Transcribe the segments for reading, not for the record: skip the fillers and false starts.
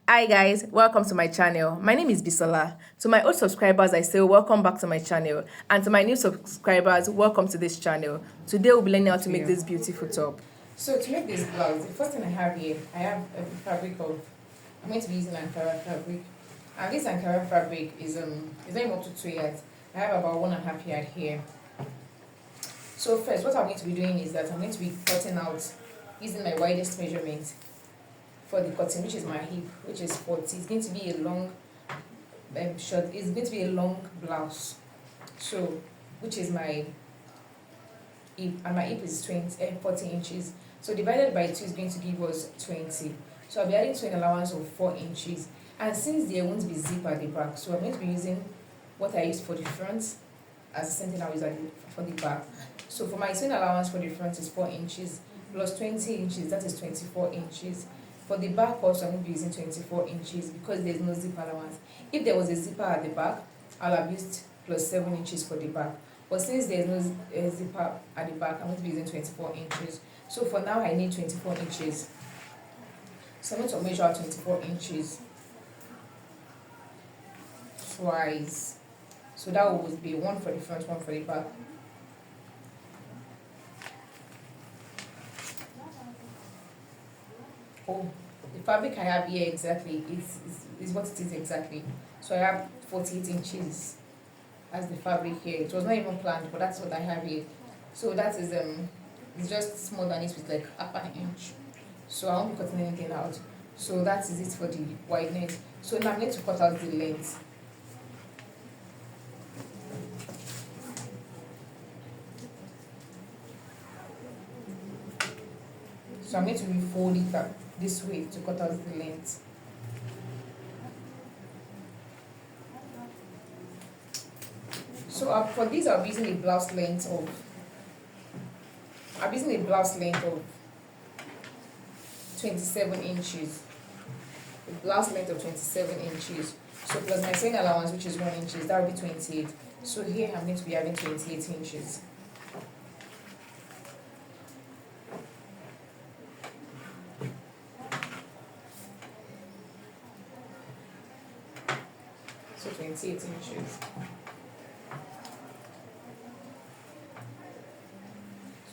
Hi guys, welcome to my channel. My name is Bisola. To my old subscribers, I say welcome back to my channel. And to my new subscribers, welcome to this channel. Today we'll be learning how to make this beautiful top. So to make this blouse, the first thing I have here, I have a fabric of, I'm going to be using Ankara fabric. And this Ankara fabric is not even up to 2 yards. I have about 1.5 yard here. So first, what I'm going to be doing is that I'm going to be cutting out using my widest measurement for the cutting, which is my hip, which is 40. It's going to be a long short. It's going to be a long blouse. So, which is my hip, and my hip is 40 inches. So divided by 2 is going to give us 20. So I'll be adding to an allowance of 4 inches. And since there won't be zip at the back, so I'm going to be using what I used for the front as the same thing I'll use for the back. So for my sewing allowance for the front is 4 inches plus 20 inches, that is 24 inches. For the back also, I'm going to be using 24 inches because there's no zip allowance. If there was a zipper at the back, I'll have used plus 7 inches for the back. But since there's no zipper at the back, I'm going to be using 24 inches. So for now, I need 24 inches. So I'm going to measure out 24 inches twice. So that would be one for the front, one for the back. Oh, the fabric I have here exactly is what it is exactly. So I have 48 inches as the fabric here. It was not even planned, but that's what I have here. So that is it's just small than it with like half an inch. So I won't be cutting anything out. So that is it for the wideness. So now I'm going to cut out the length. So I'm going to refold it up this way to cut out the length. So for this, I'll be using a blouse length of 27 inches. A blouse length of 27 inches. So plus my sewing allowance, which is 1 inch, that will be 28. So here I'm going to be having 28 inches. So 28 inches.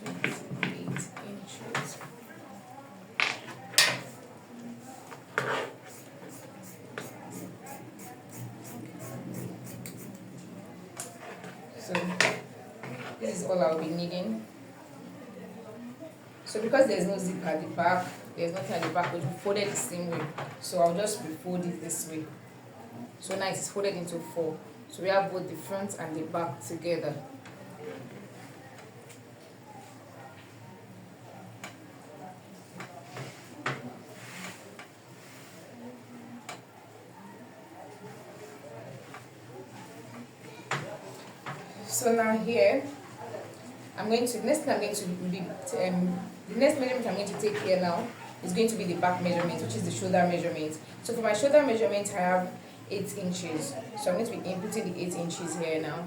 28 inches. So this is all I'll be needing. So because there's no zip at the back, there's nothing at the back, but we folded the same way. So I'll just refold it this way. So now it's folded into 4. So we have both the front and the back together. So now here, the next measurement I'm going to take here now is going to be the back measurement, which is the shoulder measurement. So for my shoulder measurement, I have 8 inches. So I'm going to be inputting the 8 inches here now.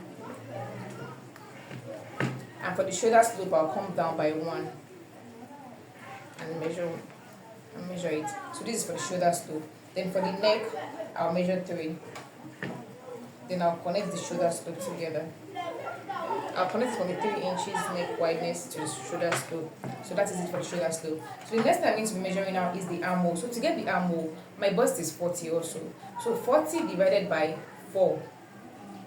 And for the shoulder slope, I'll come down by 1 and measure it. So this is for the shoulder slope. Then for the neck, I'll measure 3. Then I'll connect the shoulder slope together. I'll connect from the 3 inches neck wideness to the shoulder slope. So that is it for the shoulder slope. So the next thing I'm going to be measuring now is the armhole. So to get the armhole, my bust is 40 also. So 40 divided by 4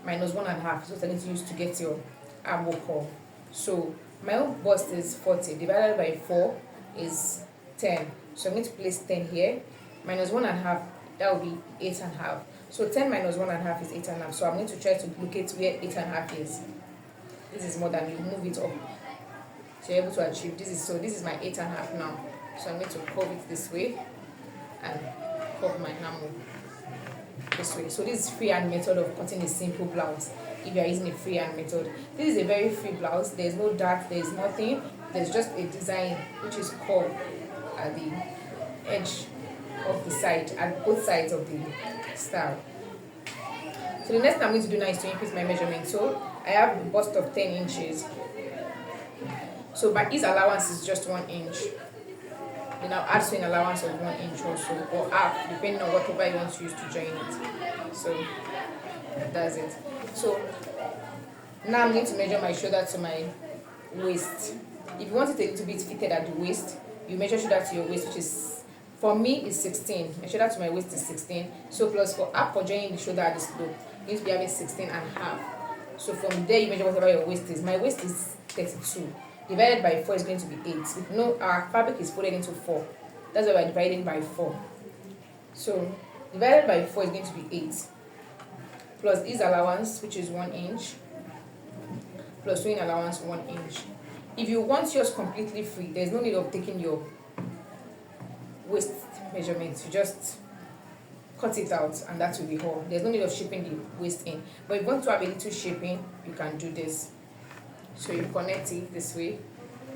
minus 1.5 is what I'm going to use to get your armhole curve. So my own bust is 40 divided by 4 is 10. So I'm going to place 10 here. Minus 1.5, that will be 8.5. So 10 minus 1.5 is 8.5. So I'm going to try to locate where 8.5 is. This is more than you move it up. So you're able to achieve this is my 8.5 now. So I'm going to curve it this way and curve my armhole this way. So this is freehand method of cutting a simple blouse. If you are using a freehand method, this is a very free blouse. There's no dart, there's nothing. There's just a design which is curved at the edge of the side, at both sides of the style. So the next thing I'm going to do now is to increase my measurement. So I have a bust of 10 inches. So my ease allowance is just 1 inch. Then I'll add sewing allowance of 1 inch or so, or half, depending on whatever you want to use to join it. So that's it. So now I'm going to measure my shoulder to my waist. If you want it a little bit fitted at the waist, you measure shoulder to your waist, which is, for me, is 16. My shoulder to my waist is 16. So plus for up for joining the shoulder at the slope, you need to be having 16 and a half. So from there you measure whatever your waist is. My waist is 32. Divided by 4 is going to be 8. If you know, our fabric is folded into 4. That's why we're dividing by 4. So divided by 4 is going to be 8. Plus ease allowance, which is 1 inch. Plus sewing allowance 1 inch. If you want yours completely free, there's no need of taking your waist measurements. You just cut it out and that will be all. There's no need of shaping the waist in. But if you want to have a little shaping, you can do this. So you connect it this way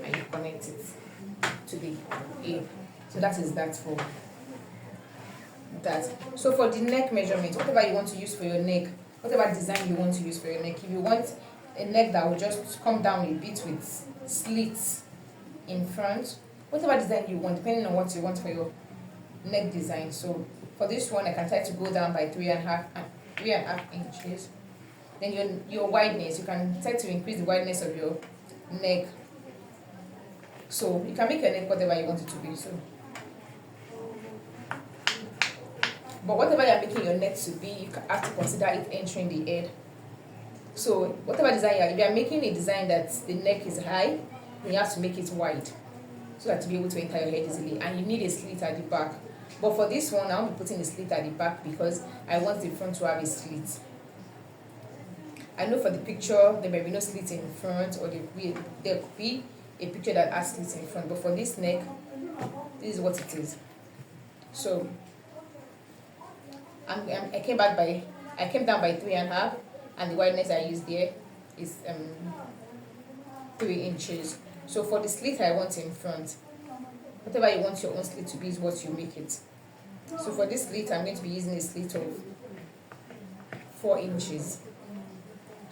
and you connect it to the A. So that is that for that. So for the neck measurement, whatever you want to use for your neck, whatever design you want to use for your neck, if you want a neck that will just come down a bit with slits in front, whatever design you want, depending on what you want for your neck design. So for this one, I can try to go down by 3.5 inches. Then your wideness, you can try to increase the wideness of your neck. So you can make your neck whatever you want it to be. So, but whatever you're making your neck to be, you have to consider it entering the head. So whatever design if you're making a design that the neck is high, then you have to make it wide so that to be able to enter your head easily. And you need a slit at the back. But for this one, I'll be putting a slit at the back because I want the front to have a slit. I know for the picture there may be no slit in front, or there could be a picture that has slits in front. But for this neck, this is what it is. So I came down by 3.5, and the wideness I used there is 3 inches. So for the slit I want in front, whatever you want your own slit to be is what you make it. So for this slit, I'm going to be using a slit of 4 inches.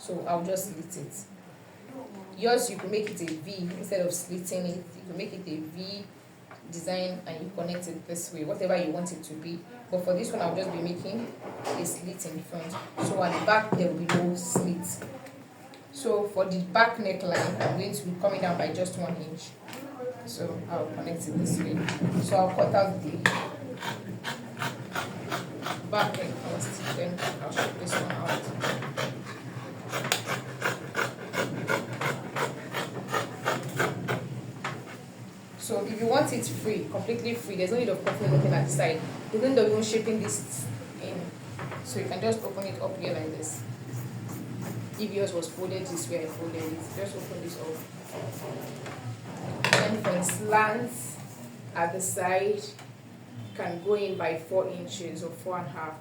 So I'll just slit it. Yours, you can make it a V instead of slitting it. You can make it a V design and you connect it this way, whatever you want it to be. But for this one, I'll just be making a slit in front. So at the back, there will be no slit. So for the back neckline, I'm going to be coming down by just 1 inch. So I'll connect it this way. So I'll cut out the back neck first, then I'll shape this one out. So if you want it free, completely free, there's no need of cutting anything at the side. There's no need of even shaping this in. So you can just open it up here like this. If yours was folded this way, I folded it. Just open this up. And for slants at the side, can go in by 4 inches or 4.5.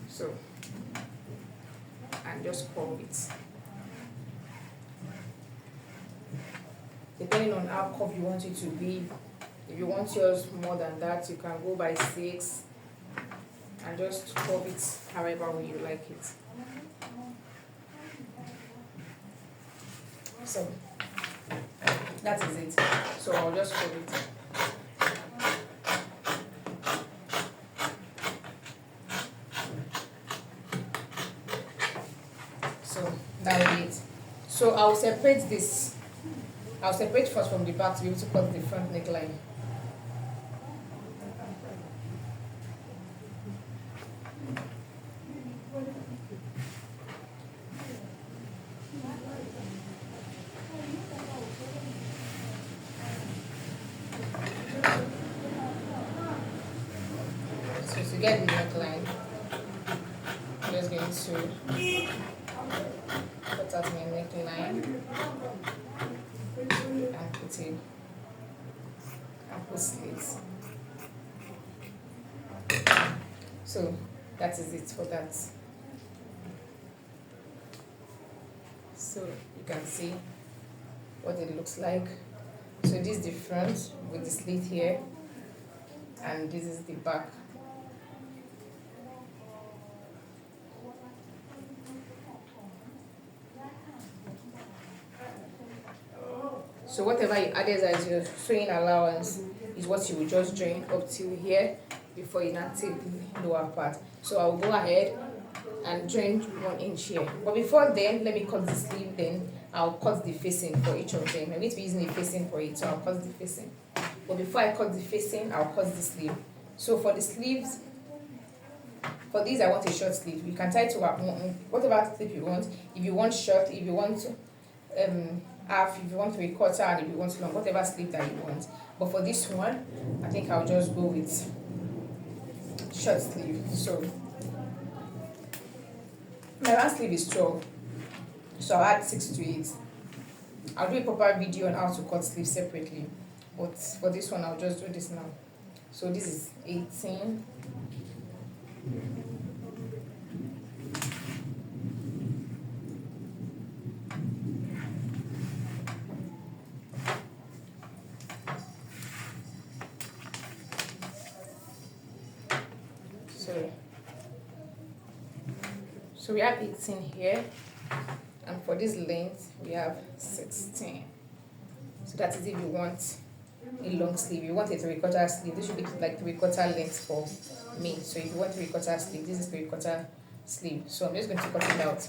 So, and just curve it. Depending on how curved you want it to be. If you want yours more than that, you can go by 6 and just curve it however way you like it. So that is it. So I'll just curve it. So that is it. So I'll separate this. I'll separate first from the back to be able to cut the front neckline. So to get the neckline, I'm just going to cut out my neckline and put in and put slits. So that is it for that. So you can see what it looks like. So this is the front with the slit here, and this is the back. So whatever you added as your sewing allowance, is what you will just join up till here before you now take the lower part. So I'll go ahead and join 1 inch here. But before then, let me cut the sleeve, then I'll cut the facing for each of them. I'm going to be using a facing for it, so I'll cut the facing. But before I cut the facing, I'll cut the sleeve. So for the sleeves, for these I want a short sleeve. You can tie to whatever sleeve you want. If you want short, if you want half, if you want 3/4, and if you want long, whatever sleeve that you want. But for this one, I think I'll just go with short sleeve. So my round sleeve is 12, so I'll add 6 to it. I'll do a proper video on how to cut sleeves separately, but for this one I'll just do this now. So this is 18. So we have 18 here, and for this length we have 16. So that is if you want a long sleeve. You want a 3/4 sleeve. This should be like 3/4 length for me. So if you want 3/4 sleeve, this is 3/4 sleeve. So I'm just going to cut it out.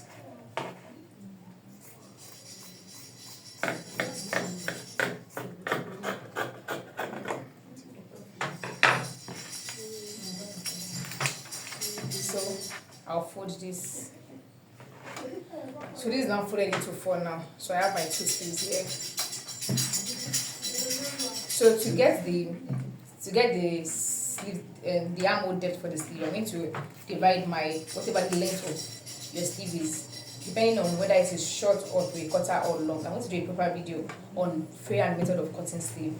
So I'll fold this. So this is now folded into 4 now. So I have my 2 sleeves here. So to get the sleeve, the armhole depth for the sleeve, I need to divide my whatever the length of your sleeve is, depending on whether it is short or 3/4 or long. I'm going to do a proper video on freehand method of cutting sleeve.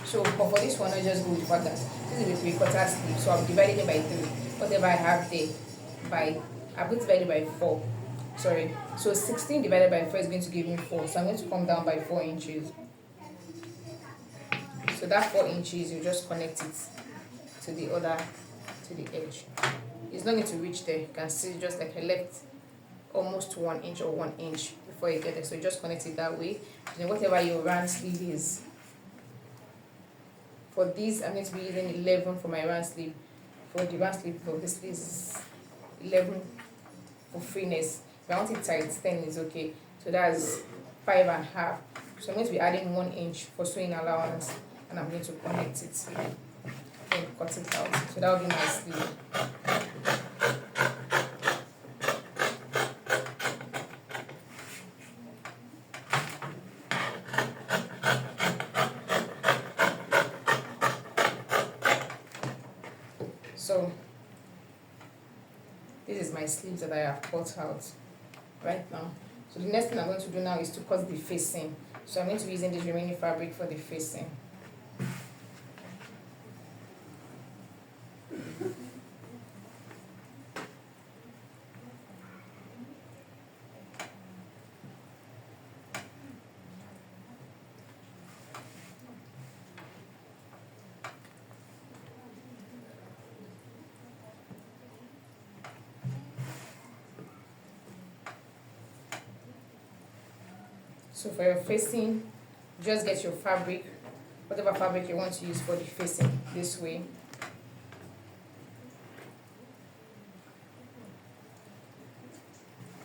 So but for this one, I just go with what that. This is a 3/4 sleeve, so I'm dividing it by 3. Whatever I have there, I'm going to divide it by 4. Sorry. So 16 divided by 4 is going to give me 4. So I'm going to come down by 4 inches. So that 4 inches, you just connect it to the edge. It's not going to reach there. You can see just like I left almost 1 inch or 1 inch before you get there. So you just connect it that way. Then whatever your round sleeve is. For this, I'm going to be using 11 for my round sleeve. For the round sleeve, for this is 11 for freeness. If I want it tight, 10 is okay. So that's 5.5. So I'm going to be adding 1 inch for sewing allowance, and I'm going to connect it and cut it out. So that will be my sleeve. So this is my sleeves that I have cut out right now. So the next thing I'm going to do now is to cut the facing. So I'm going to be using this remaining fabric for the facing. So for your facing, just get your fabric, whatever fabric you want to use for the facing, this way.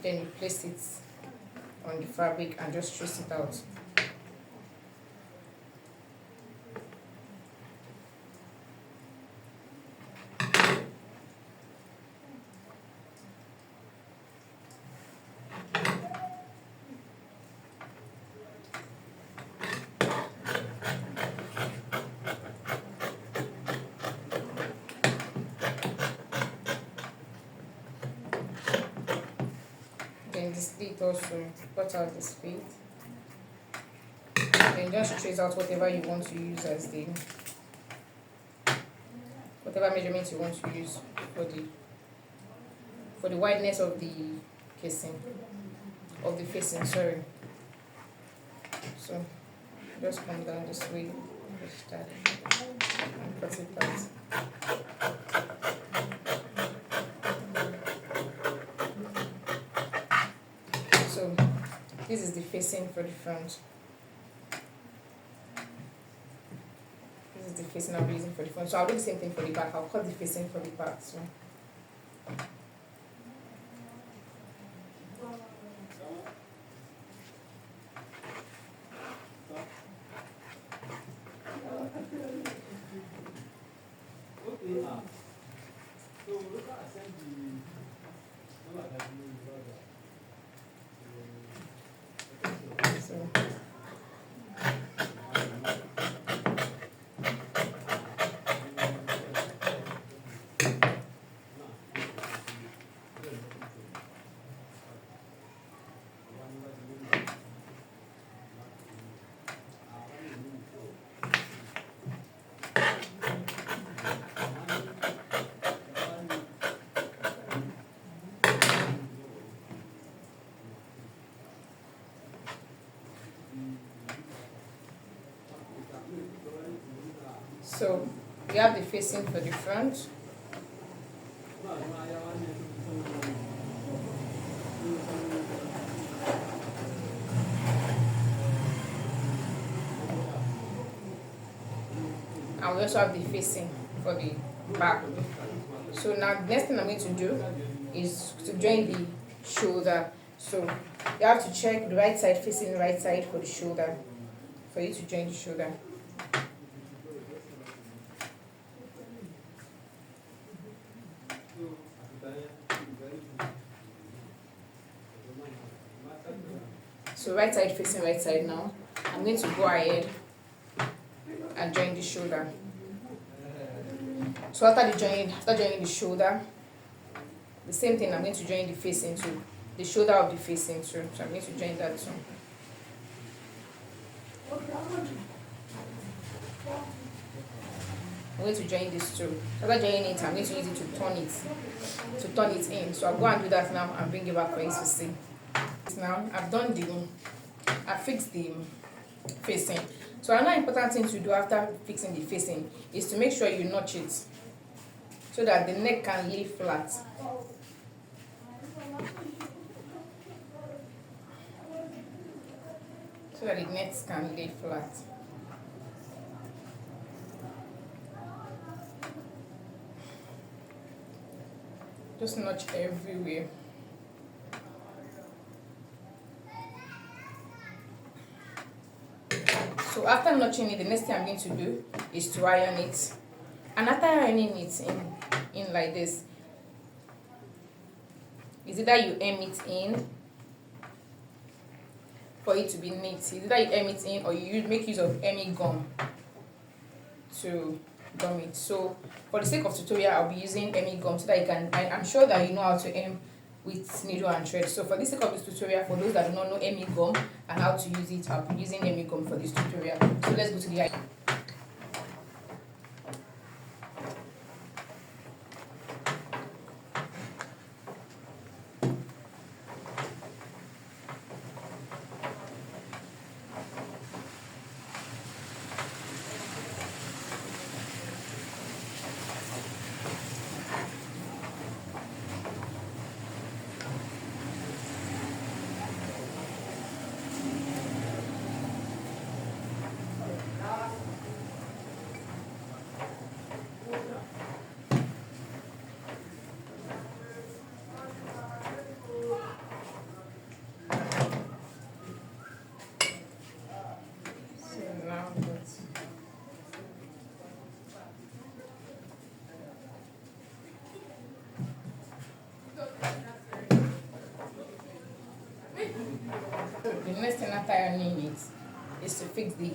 Then you place it on the fabric and just trace it out. Then the slit also, cut out the slit. Then just trace out whatever you want to use as the whatever measurement you want to use for the wideness of the casing of the facing. Sorry. So just come down this way, just that, and cut it out. So this is the facing for the front. This is the facing I'll be using for the front. So I'll do the same thing for the back. I'll cut the facing for the back. So So we have the facing for the front. And we also have the facing for the back. So now the next thing I'm going to do is to join the shoulder. So you have to check the right side facing the right side for the shoulder, for you to join the shoulder. So right side facing right side now. I'm going to go ahead and join the shoulder. So after joining the shoulder, the same thing I'm going to join the facing too. The shoulder of the facing too. So I'm going to join that too. I'm going to join this too. After joining it, I'm going to use it to turn it in. So I'll go and do that now and bring it back for you to see. Now I've fixed the facing. So another important thing to do after fixing the facing is to make sure you notch it so that the neck can lay flat. So that the neck can lay flat. Just notch everywhere. So after notching it, the next thing I'm going to do is to iron it. And after ironing it in like this, is either you hem it in for it to be neat. Is either you hem it in or you make use of hemming gum to gum it. So for the sake of tutorial, I'll be using hemming gum so that you can. I'm sure that you know how to hem with needle and thread. So for the sake of this tutorial, for those that do not know hemming gum and how to use it, I'll be using hemming gum for this tutorial. So let's go to the iron. The next thing after ironing it is to fix the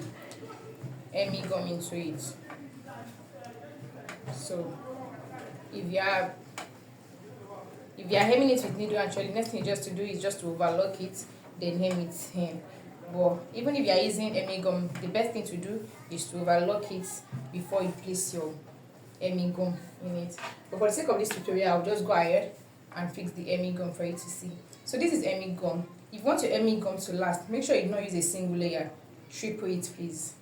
hemming gum into it. So if you are hemming it with needle and thread, the next thing just to do is just to overlock it, then hem it in. But even if you are using hemming gum, the best thing to do is to overlock it before you place your hemming gum in it. But for the sake of this tutorial, I'll just go ahead and fix the hemming gum for you to see. So this is hemming gum. If you want your hemming gum to last, make sure you do not use a single layer. Triple it, please.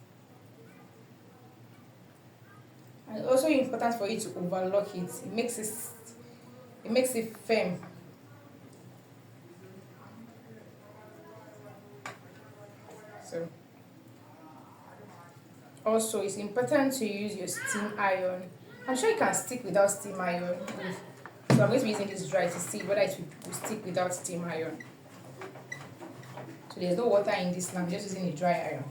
And it's also important for you to overlock it. It makes it firm. So Also, it's important to use your steam iron. I'm sure you can stick without steam iron. So I'm going to be using this dry to see whether it will stick without steam iron. So there's no water in this now, I'm just using a dry iron.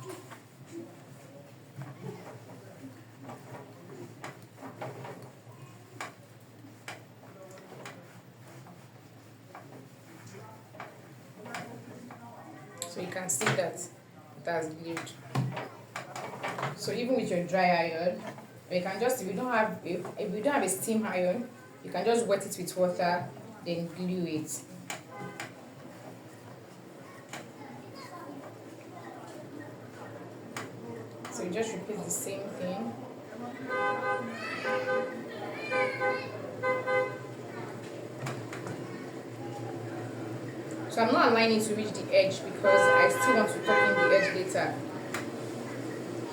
So you can see that it has glued. So even with your dry iron, you can just, if you don't have a steam iron, you can just wet it with water, then glue it. So you just repeat the same thing. So I'm not aligning to reach the edge because I still want to tuck in the edge later.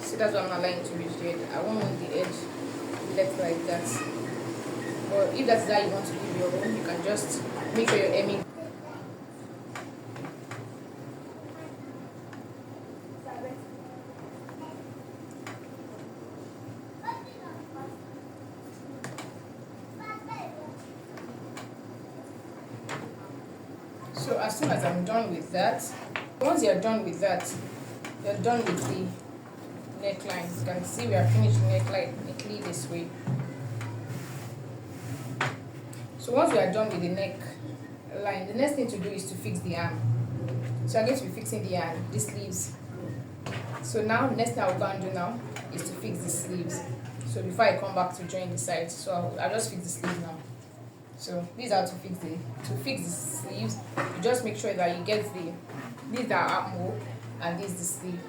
So that's why I'm not aligning to reach the edge. I won't want the edge left like that. But if that's how you want to give your own, you can just make sure your hemming. So as soon as I'm done with that, once you're done with that, you're done with the neckline. You can see we are finished the neckline neatly this way. So once we are done with the neckline, the next thing to do is to fix the arm. So I'm going to be fixing the arm, the sleeves. So now, next thing I'll go and do now is to fix the sleeves. So before I come back to join the sides, so I'll just fix the sleeves now. So this is how to fix the sleeves. You just make sure that you get these are armhole and this is the sleeve.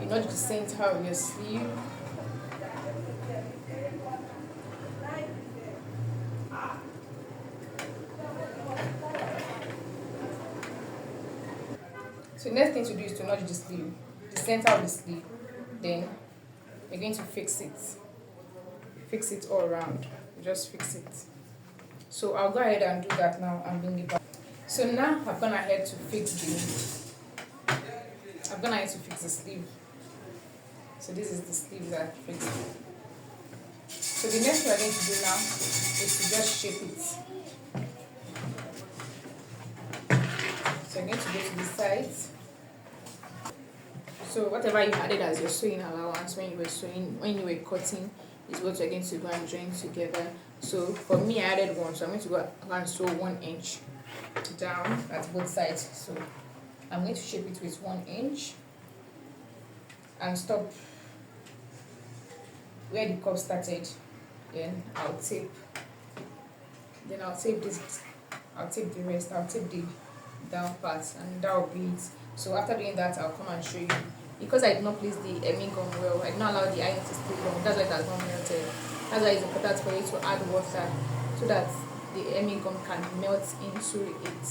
You notch the center of your sleeve. So the next thing to do is to notch the sleeve, the center of the sleeve. Then you're going to fix it all around. Just fix it. So I'll go ahead and do that now and bring it back. So now I've gone ahead to fix the sleeve. So this is the sleeve that I fixed. So the next thing I'm going to do now is to just shape it. So I'm going to go to the sides. So whatever you added as your sewing allowance when you were cutting, is what you're going to go and join together. So for me, I added one, so I'm going to go and sew 1 inch down at both sides. So I'm going to shape it with 1 inch and stop where the cup started. Then I'll tape this. I'll tape the rest. I'll tape the down part, and that will be it. So after doing that, I'll come and show you. Because I did not place the hemming gum well, I did not allow the iron to stay long. That's why it has not melted. That's why it's important for you to add water so that the hemming gum can melt into it.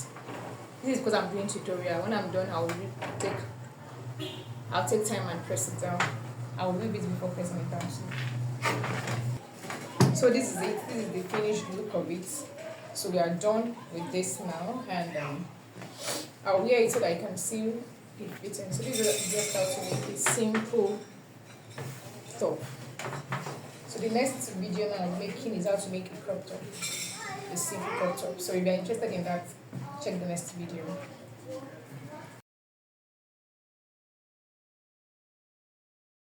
This is because I'm doing tutorial. When I'm done, I'll take time and press it down. I'll leave it before pressing it down. So this is it. This is the finished look of it. So we are done with this now, and I'll wear it so that you can see it fitting. So this is just how to make a simple top. So the next video that I'm making is how to make a crop top, a simple crop top. So if you're interested in that, check the next video.